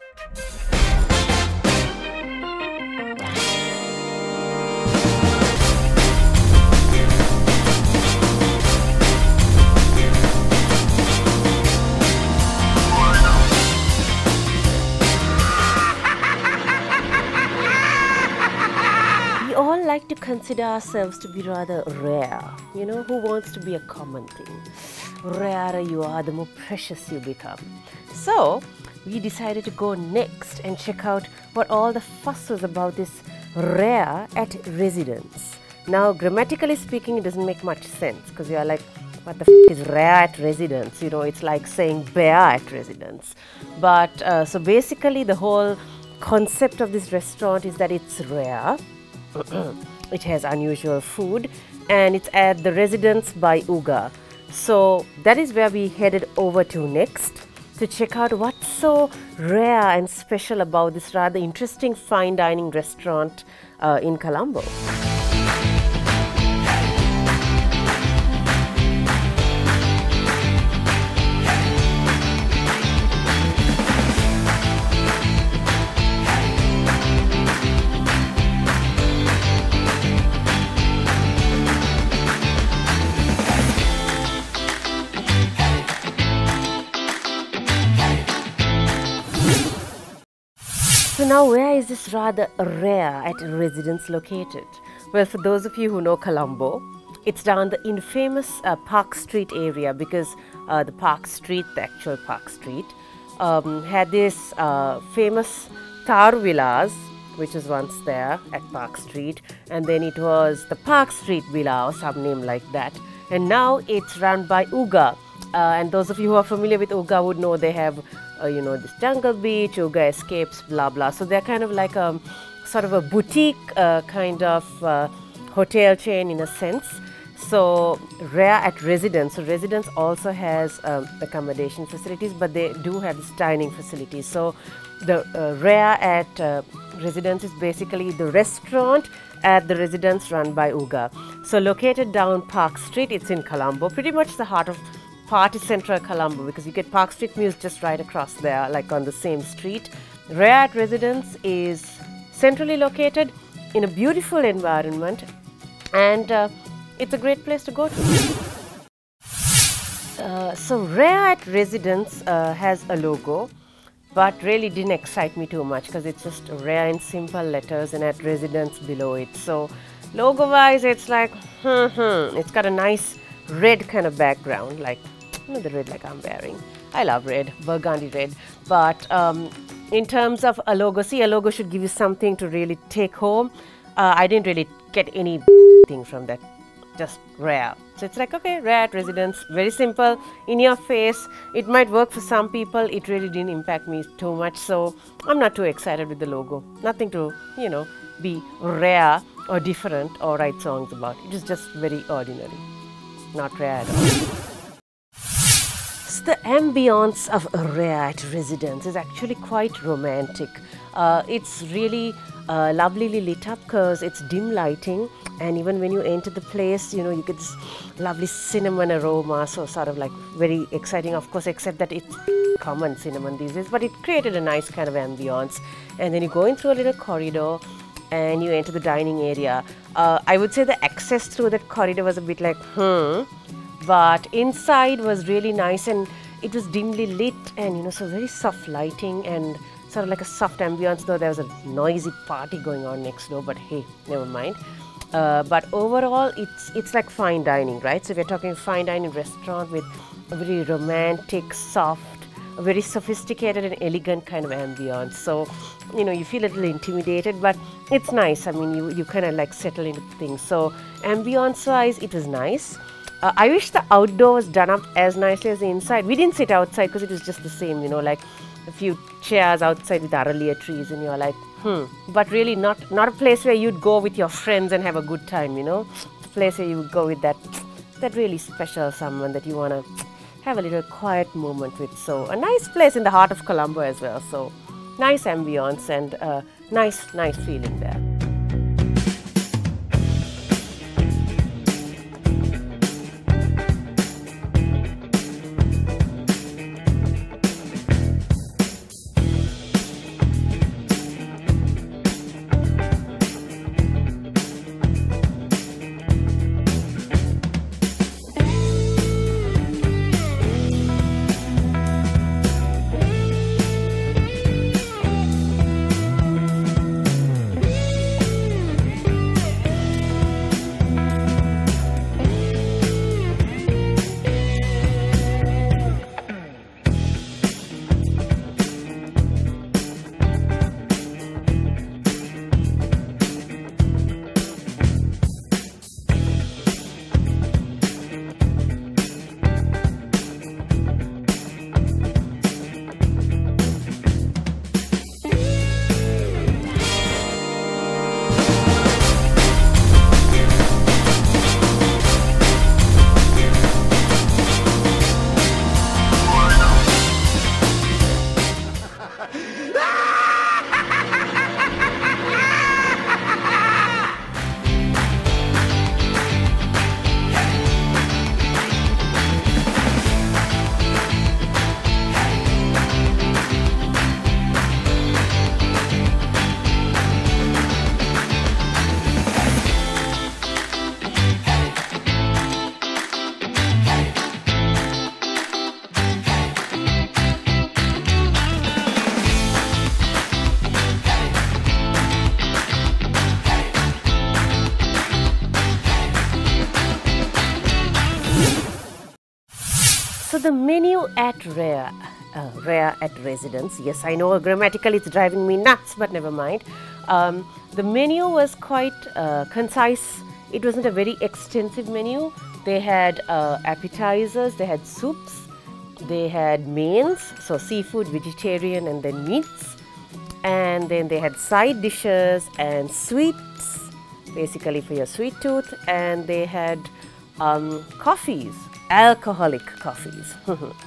We all like to consider ourselves to be rather rare. You know, who wants to be a common thing? Rarer you are, the more precious you become. So, we decided to go next and check out what all the fuss was about this rare at residence. Now, grammatically speaking, it doesn't make much sense because you are like, what the f is rare at residence? You know, it's like saying bear at residence. But so basically, the whole concept of this restaurant is that it's rare. It has unusual food and it's at the Residence by Uga. So that is where we headed over to next to check out what's so rare and special about this rather interesting fine dining restaurant in Colombo. So now where is this rather rare at residence located? Well, for those of you who know Colombo, it's down the infamous Park Street area because the Park Street, the actual Park Street, had this famous Tar Villas, which was once there at Park Street, and then it was the Park Street Villa or some name like that, and now it's run by Uga. And those of you who are familiar with Uga would know they have you know, this Jungle Beach, Uga Escapes, blah blah. So they're kind of like a sort of a boutique kind of hotel chain in a sense. So rare at residence. So residence also has accommodation facilities, but they do have this dining facilities. So the rare at residence is basically the restaurant at the residence run by Uga. So located down Park Street, it's in Colombo, pretty much the heart of Party Central Colombo, because you get Park Street Mews just right across there, like on the same street. Rare at Residence is centrally located in a beautiful environment, and it's a great place to go to. So Rare at Residence has a logo, but really didn't excite me too much because it's just rare in simple letters and at residence below it. So logo wise, it's like, it's got a nice red kind of background, like the red like I'm wearing. I love red, burgundy red. But in terms of a logo, see, a logo should give you something to really take home. I didn't really get any thing from that, just rare. So it's like, okay, rare at residence, very simple, in your face. It might work for some people, it really didn't impact me too much. So I'm not too excited with the logo. Nothing to, you know, be rare or different or write songs about. It is just very ordinary, not rare at all. So the ambience of Rare at Residence is actually quite romantic. It's really lovelyly lit up because it's dim lighting, and even when you enter the place, you know, you get this lovely cinnamon aroma, so sort of like very exciting, of course, except that it's common cinnamon these days, but it created a nice kind of ambience. And then you go in through a little corridor and you enter the dining area. I would say the access through that corridor was a bit like, but inside was really nice, and it was dimly lit, and you know, so very soft lighting and sort of like a soft ambience, though there was a noisy party going on next door, but hey, never mind. But overall, it's like fine dining, right? So we're talking fine dining restaurant with a very romantic, soft, a very sophisticated and elegant kind of ambience. So, you know, you feel a little intimidated, but it's nice. I mean, you kind of like settle into things. So ambience-wise, it was nice. I wish the outdoor was done up as nicely as the inside. We didn't sit outside because it was just the same, you know, like a few chairs outside with araliya trees, and you're like, But really not a place where you'd go with your friends and have a good time, you know. A place where you would go with that really special someone that you want to have a little quiet moment with. So a nice place in the heart of Colombo as well. So nice ambience and nice feeling there. So the menu at Rare at Residence, yes, I know grammatically it's driving me nuts, but never mind. The menu was quite concise. It wasn't a very extensive menu. They had appetizers, they had soups, they had mains, so seafood, vegetarian, and then meats. And then they had side dishes and sweets, basically for your sweet tooth. And they had coffees, alcoholic coffees.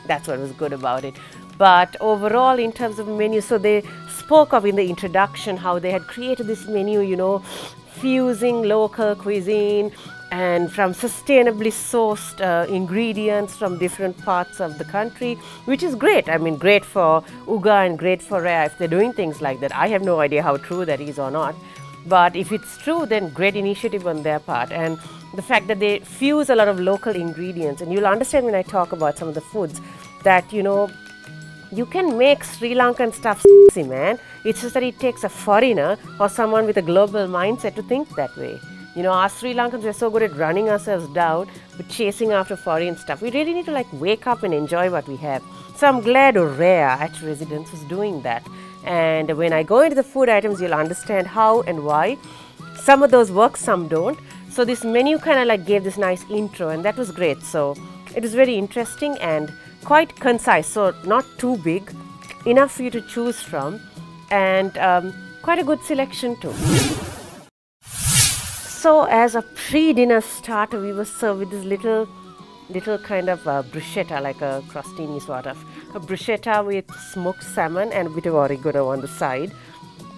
That's what was good about it. But overall, in terms of menu, so they spoke of in the introduction how they had created this menu, you know, fusing local cuisine and from sustainably sourced ingredients from different parts of the country, which is great. I mean, great for UGA and great for Rare if they're doing things like that. I have no idea how true that is or not. But if it's true, then great initiative on their part. And the fact that they fuse a lot of local ingredients, and you'll understand when I talk about some of the foods that, you know, you can make Sri Lankan stuff sexy, man. It's just that it takes a foreigner or someone with a global mindset to think that way. You know, us Sri Lankans, we're so good at running ourselves down, but chasing after foreign stuff. We really need to like wake up and enjoy what we have. So I'm glad Rare at Residence was doing that. And when I go into the food items, you'll understand how and why. Some of those work, some don't. So this menu kind of like gave this nice intro, and that was great. So it was very interesting and quite concise. So not too big, enough for you to choose from, and quite a good selection too. So as a pre-dinner starter, we were served with this little kind of bruschetta, like a crostini sort of. A bruschetta with smoked salmon and a bit of oregano on the side.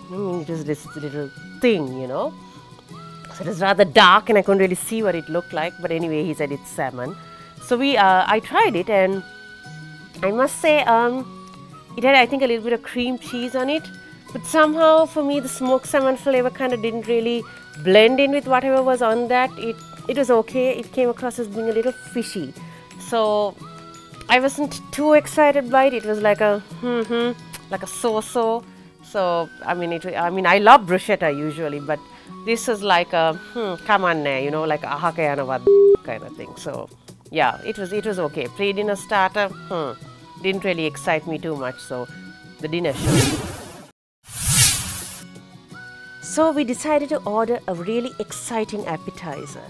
I mean, it was this little thing, you know. So it was rather dark and I couldn't really see what it looked like. But anyway, he said it's salmon. So I tried it, and I must say it had, I think, a little bit of cream cheese on it. But somehow for me, the smoked salmon flavor kind of didn't really blend in with whatever was on that. It was okay. It came across as being a little fishy. So I wasn't too excited by it. It was like a like a so-so. So I mean, I love bruschetta usually, but this was like a come on now, you know, like a ahakayana kind of thing. So yeah, it was okay. Pre-dinner starter didn't really excite me too much. So the dinner show. So we decided to order a really exciting appetizer.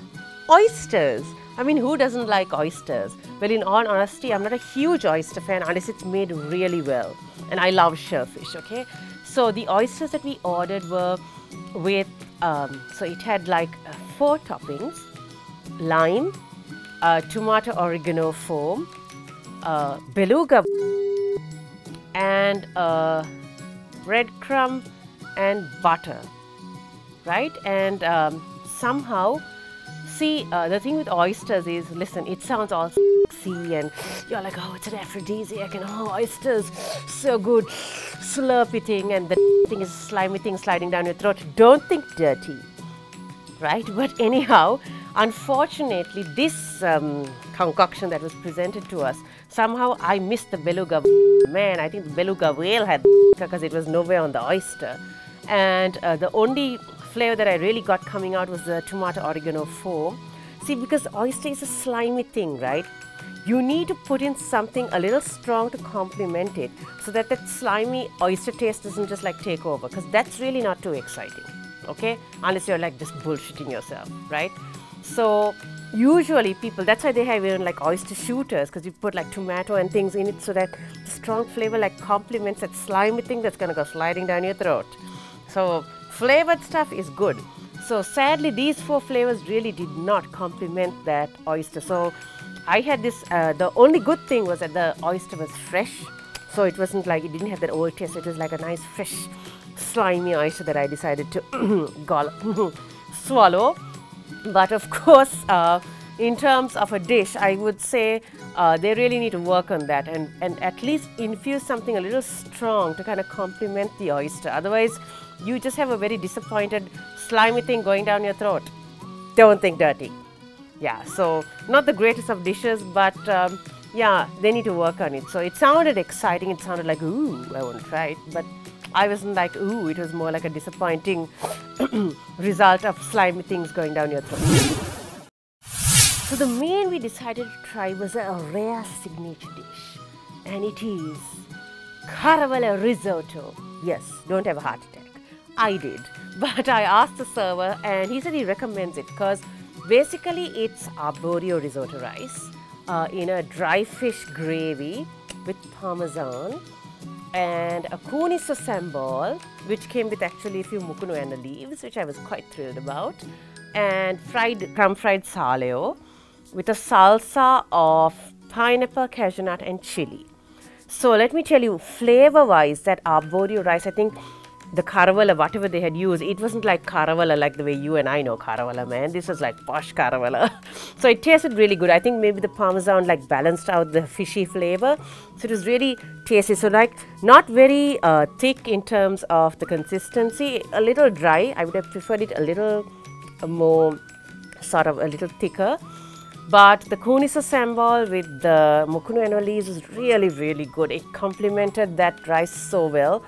Oysters. I mean, who doesn't like oysters? Well, in all honesty, I'm not a huge oyster fan unless it's made really well. And I love shellfish, okay? So the oysters that we ordered were with, so it had like 4 toppings: lime, tomato oregano foam, beluga, and breadcrumb and butter, right? And somehow, see, the thing with oysters is, listen, it sounds all sexy and you're like, oh, it's an aphrodisiac and oh, oysters, so good, slurpy thing, and the thing is a slimy thing sliding down your throat. Don't think dirty, right? But anyhow, unfortunately, this concoction that was presented to us, somehow I missed the beluga. Man, I think the beluga whale had because it was nowhere on the oyster. And the only flavor that I really got coming out was the tomato oregano foam. See, because oyster is a slimy thing, right? You need to put in something a little strong to complement it so that that slimy oyster taste doesn't just like take over, because that's really not too exciting, okay? Unless you're like just bullshitting yourself, right? So usually people, that's why they have even like oyster shooters, because you put like tomato and things in it so that the strong flavor like complements that slimy thing that's gonna go sliding down your throat. So flavored stuff is good. So sadly, these 4 flavors really did not complement that oyster. So I had this, the only good thing was that the oyster was fresh. So it wasn't like, it didn't have that old taste. It was like a nice, fresh, slimy oyster that I decided to swallow. But of course, in terms of a dish, I would say they really need to work on that and at least infuse something a little strong to kind of complement the oyster. Otherwise, you just have a very disappointed, slimy thing going down your throat. Don't think dirty. Yeah, so not the greatest of dishes, but yeah, they need to work on it. So it sounded exciting. It sounded like, ooh, I want to try it. But I wasn't like, ooh, it was more like a disappointing result of slimy things going down your throat. So So the main we decided to try was a rare signature dish, and it is caravella risotto. Yes, don't have a heart attack. I did, but I asked the server and he said he recommends it because basically it's arborio risotto rice in a dry fish gravy with parmesan and a kuniso sambal, which came with actually a few mukunuena leaves, which I was quite thrilled about, and crumb-fried saleo with a salsa of pineapple, cashew nut and chili. So let me tell you, flavor-wise, that arborio rice, I think the caravella, whatever they had used, it wasn't like caravella like the way you and I know caravella, man. This was like posh caravella. So it tasted really good. I think maybe the parmesan like balanced out the fishy flavor. So it was really tasty. So like not very thick in terms of the consistency, a little dry. I would have preferred it a little more, sort of a little thicker. But the kuniso sambal with the mukunuena leaves was really, really good. It complemented that rice so well.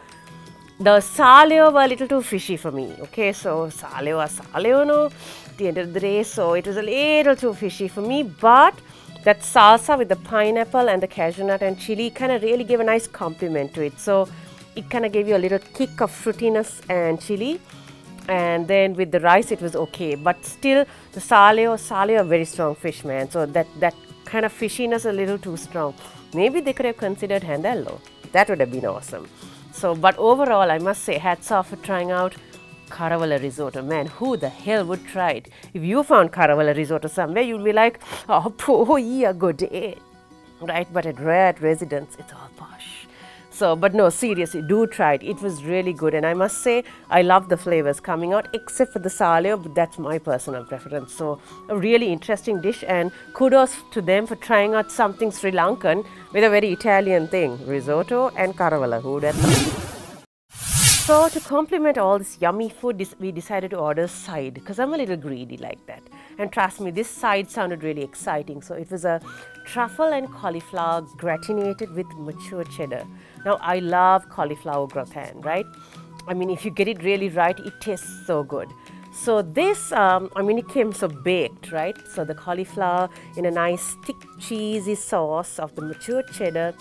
The saleo were a little too fishy for me, okay, so saleo no, at the end of the day, so it was a little too fishy for me, but that salsa with the pineapple and the cashew nut and chili kind of really gave a nice compliment to it, so it kind of gave you a little kick of fruitiness and chili, and then with the rice it was okay, but still the saleo a very strong fish, man, so that kind of fishiness a little too strong. Maybe they could have considered handello, that would have been awesome. So, but overall, I must say, hats off for trying out caravella risotto. Man, who the hell would try it? If you found caravella risotto somewhere, you'd be like, oh, poor yeah, good day. Right? But at Rare at Residence, it's all posh. So, but no, seriously, do try it. It was really good. And I must say, I love the flavors coming out, except for the saleo, but that's my personal preference. So, a really interesting dish. And kudos to them for trying out something Sri Lankan with a very Italian thing, risotto and caravella. Who would have thought? So to complement all this yummy food, we decided to order a side because I'm a little greedy like that. And trust me, this side sounded really exciting. So it was a truffle and cauliflower gratinated with mature cheddar. Now I love cauliflower gratin, right? I mean, if you get it really right, it tastes so good. So this, I mean, it came so baked, right? So the cauliflower in a nice thick cheesy sauce of the mature cheddar,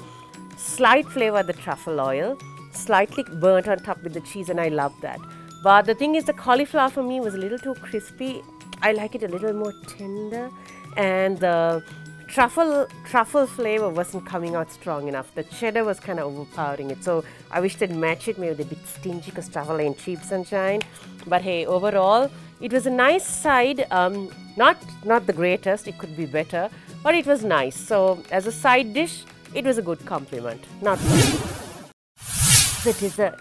slight flavor of the truffle oil, slightly burnt on top with the cheese, and I love that. But the thing is, the cauliflower for me was a little too crispy. I like it a little more tender, and the truffle flavor wasn't coming out strong enough. The cheddar was kind of overpowering it, so I wish they'd match it. Maybe they're a bit stingy because truffle ain't cheap, sunshine. But hey, overall, it was a nice side. Not the greatest. It could be better, but it was nice. So as a side dish, it was a good compliment. Not bad. The dessert.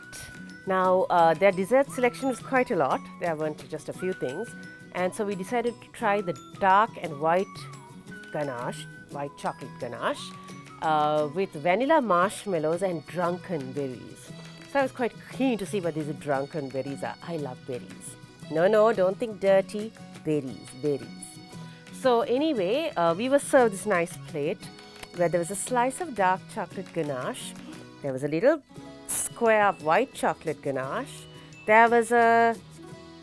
Now, their dessert selection was quite a lot. There weren't just a few things. And so we decided to try the dark and white ganache, white chocolate ganache, with vanilla marshmallows and drunken berries. So I was quite keen to see what these drunken berries are. I love berries. No, don't think dirty. Berries. So anyway, we were served this nice plate where there was a slice of dark chocolate ganache. There was a little square of white chocolate ganache. There was a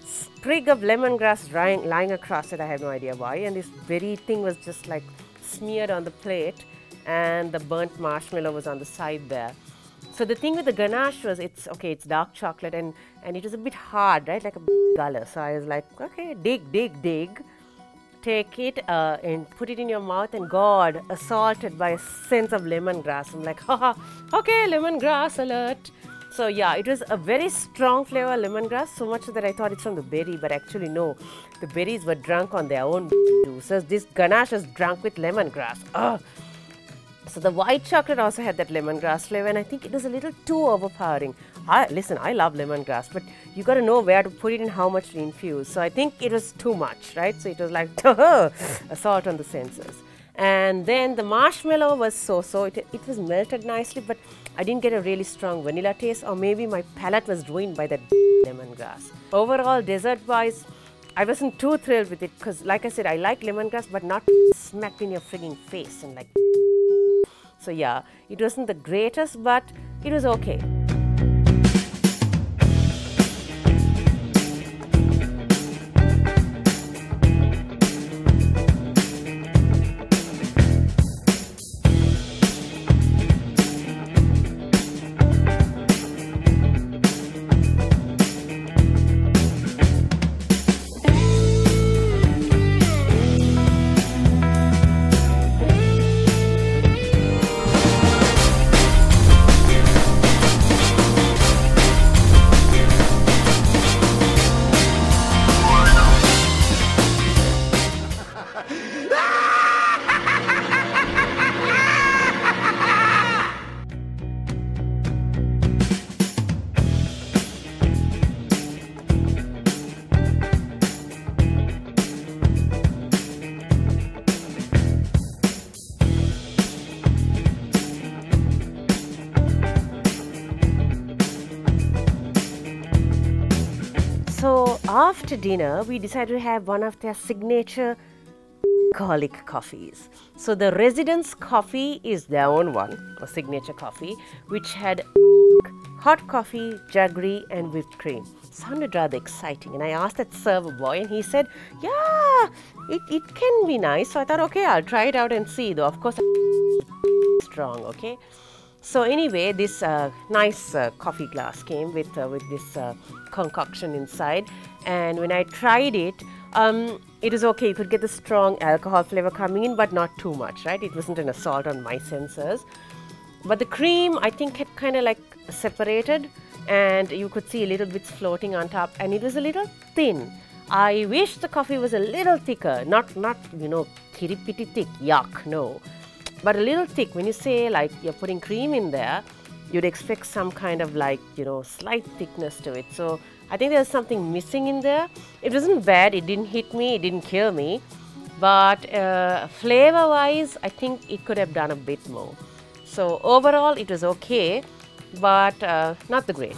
sprig of lemongrass lying across it. I have no idea why. And this berry thing was just like smeared on the plate, and the burnt marshmallow was on the side there. So the thing with the ganache was, it's dark chocolate, and it was a bit hard, right, like a color. So I was like, okay, dig. Take it and put it in your mouth, and God, assaulted by a sense of lemongrass. I'm like, haha, okay, lemongrass alert. So yeah, it was a very strong flavor lemongrass, so much so that I thought it's from the berry, but actually no, the berries were drunk on their own juices. This ganache was drunk with lemongrass. Ugh. So the white chocolate also had that lemongrass flavor, and I think it was a little too overpowering. Listen, I love lemongrass, but you got to know where to put it and how much to infuse. So I think it was too much, right? So it was like assault on the senses. And then the marshmallow was so-so. It was melted nicely, but I didn't get a really strong vanilla taste, or maybe my palate was ruined by that lemongrass. Overall, dessert-wise, I wasn't too thrilled with it because, like I said, I like lemongrass, but not smacked in your frigging face and like. So yeah, it wasn't the greatest, but it was okay. after dinner, we decided to have one of their signature alcoholic coffees. So the Residence coffee is their own one, a signature coffee, which had hot coffee, jaggery and whipped cream. Sounded rather exciting, and I asked that server boy and he said, yeah, it can be nice. So I thought, okay, I'll try it out and see, though of course strong, okay. So anyway, this nice coffee glass came with this concoction inside, and when I tried it, it is okay. You could get the strong alcohol flavor coming in, but not too much, right? It wasn't an assault on my senses. But the cream, I think, had kind of like separated, and you could see a little bits floating on top, and it was a little thin. I wish the coffee was a little thicker, not you know, kitty thick, yuck, no. But a little thick. When you say like you're putting cream in there, you'd expect some kind of like, you know, slight thickness to it. So I think there's something missing in there. It wasn't bad, it didn't hit me, it didn't kill me. But flavor-wise, I think it could have done a bit more. So overall, it was okay, but not the great.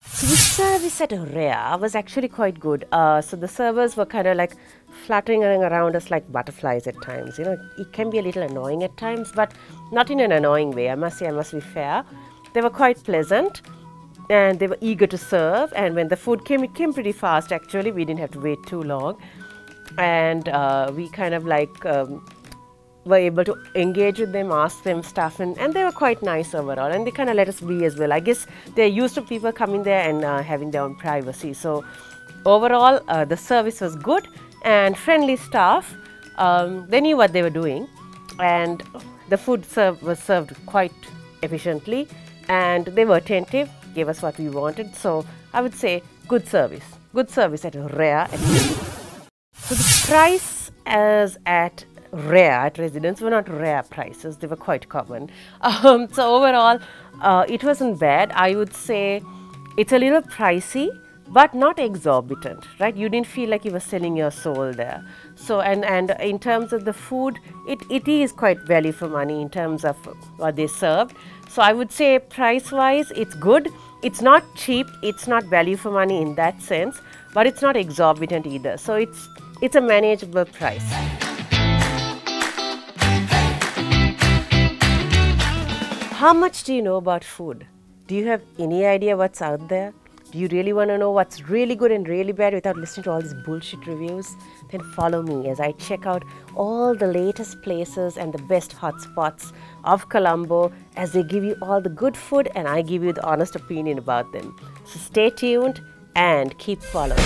So the service at Rhea was actually quite good. So the servers were kind of like fluttering around us like butterflies at times. You know, it can be a little annoying at times, but not in an annoying way. I must say, I must be fair. They were quite pleasant, and they were eager to serve. And when the food came, it came pretty fast. Actually, we didn't have to wait too long, and we kind of like were able to engage with them, ask them stuff, and they were quite nice overall, and they kind of let us be as well. I guess they're used to people coming there and having their own privacy. So overall, the service was good and friendly staff. They knew what they were doing, and the food was served quite efficiently, and they were attentive, gave us what we wanted. So I would say good service at Rhea. So the price as at Rhea at Residence were not rare prices, they were quite common. So overall, it wasn't bad. I would say it's a little pricey, but not exorbitant, right? You didn't feel like you were selling your soul there. So, and in terms of the food, it is quite value for money in terms of what they served. So I would say price-wise, it's good. It's not cheap, it's not value for money in that sense, but it's not exorbitant either. So it's a manageable price. How much do you know about food? Do you have any idea what's out there? Do you really want to know what's really good and really bad without listening to all these bullshit reviews? Then follow me as I check out all the latest places and the best hotspots of Colombo as they give you all the good food and I give you the honest opinion about them. So stay tuned and keep following.